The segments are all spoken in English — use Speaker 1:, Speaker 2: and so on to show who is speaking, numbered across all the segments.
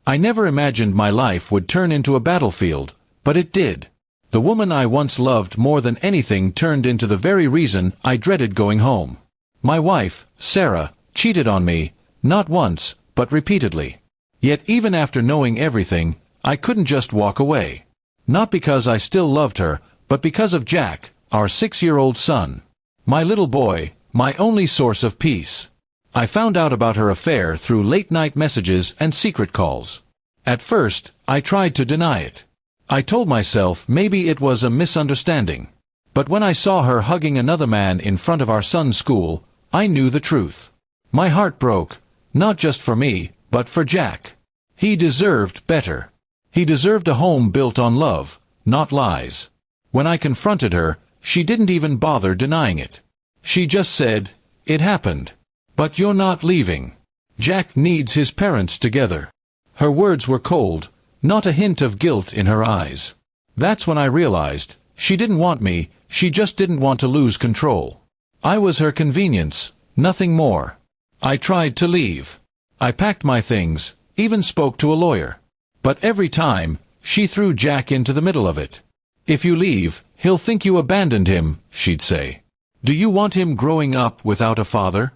Speaker 1: I never imagined my life would turn into a battlefield, but it did. The woman I once loved more than anything turned into the very reason I dreaded going home. My wife, Sarah, cheated on me, not once, but repeatedly. Yet even after knowing everything, I couldn't just walk away. Not because I still loved her, but because of Jack, our 6-year-old son. My little boy, my only source of peace. I found out about her affair through late-night messages and secret calls. At first, I tried to deny it. I told myself maybe it was a misunderstanding. But when I saw her hugging another man in front of our son's school, I knew the truth. My heart broke, not just for me, but for Jack. He deserved better. He deserved a home built on love, not lies. When I confronted her, she didn't even bother denying it. She just said, "It happened. But you're not leaving. Jack needs his parents together." Her words were cold, not a hint of guilt in her eyes. That's when I realized, she didn't want me, she just didn't want to lose control. I was her convenience, nothing more. I tried to leave. I packed my things, even spoke to a lawyer. But every time, she threw Jack into the middle of it. "If you leave, he'll think you abandoned him," she'd say. "Do you want him growing up without a father?"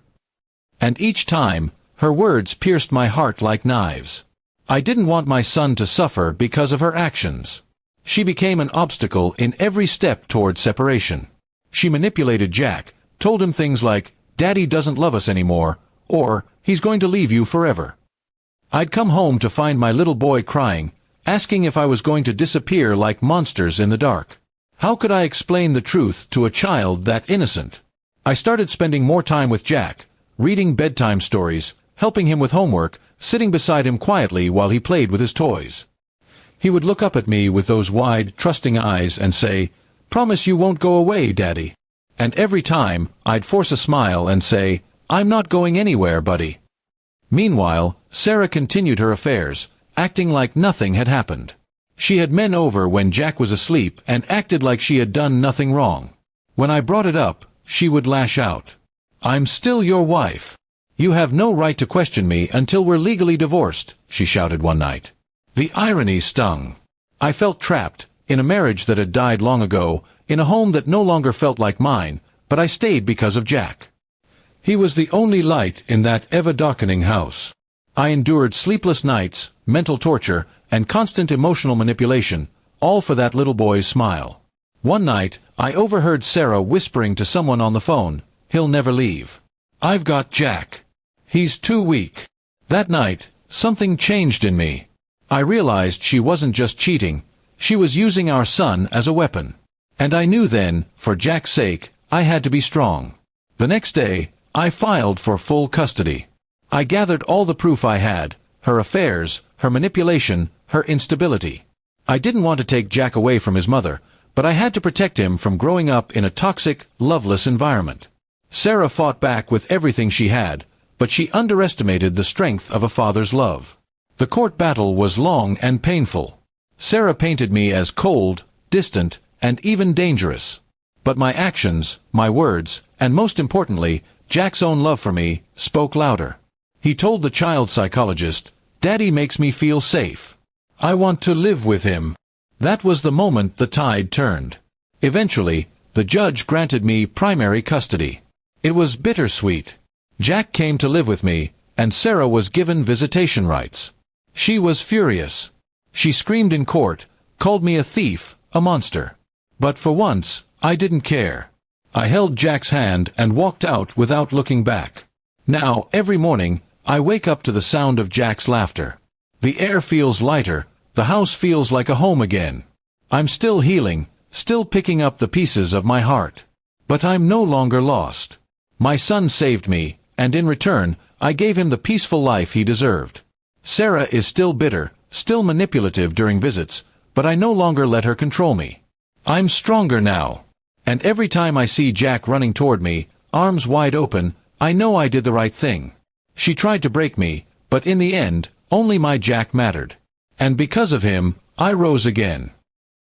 Speaker 1: And each time, her words pierced my heart like knives. I didn't want my son to suffer because of her actions. She became an obstacle in every step toward separation. She manipulated Jack, told him things like, "Daddy doesn't love us anymore," or, "He's going to leave you forever." I'd come home to find my little boy crying, asking if I was going to disappear like monsters in the dark. How could I explain the truth to a child that innocent? I started spending more time with Jack, reading bedtime stories, helping him with homework, sitting beside him quietly while he played with his toys. He would look up at me with those wide, trusting eyes and say, "Promise you won't go away, Daddy." And every time, I'd force a smile and say, "I'm not going anywhere, buddy." Meanwhile, Sarah continued her affairs, acting like nothing had happened. She had men over when Jack was asleep and acted like she had done nothing wrong. When I brought it up, she would lash out. "I'm still your wife. You have no right to question me until we're legally divorced," she shouted one night. The irony stung. I felt trapped, in a marriage that had died long ago, in a home that no longer felt like mine, but I stayed because of Jack. He was the only light in that ever-darkening house. I endured sleepless nights, mental torture, and constant emotional manipulation, all for that little boy's smile. One night, I overheard Sarah whispering to someone on the phone, "He'll never leave. I've got Jack. He's too weak." That night, something changed in me. I realized she wasn't just cheating, she was using our son as a weapon. And I knew then, for Jack's sake, I had to be strong. The next day, I filed for full custody. I gathered all the proof I had, her affairs, her manipulation, her instability. I didn't want to take Jack away from his mother, but I had to protect him from growing up in a toxic, loveless environment. Sarah fought back with everything she had, but she underestimated the strength of a father's love. The court battle was long and painful. Sarah painted me as cold, distant, and even dangerous. But my actions, my words, and most importantly, Jack's own love for me, spoke louder. He told the child psychologist, "Daddy makes me feel safe. I want to live with him." That was the moment the tide turned. Eventually, the judge granted me primary custody. It was bittersweet. Jack came to live with me, and Sarah was given visitation rights. She was furious. She screamed in court, called me a thief, a monster. But for once, I didn't care. I held Jack's hand and walked out without looking back. Now, every morning, I wake up to the sound of Jack's laughter. The air feels lighter, the house feels like a home again. I'm still healing, still picking up the pieces of my heart. But I'm no longer lost. My son saved me, and in return, I gave him the peaceful life he deserved. Sarah is still bitter, still manipulative during visits, but I no longer let her control me. I'm stronger now. And every time I see Jack running toward me, arms wide open, I know I did the right thing. She tried to break me, but in the end, only my Jack mattered. And because of him, I rose again.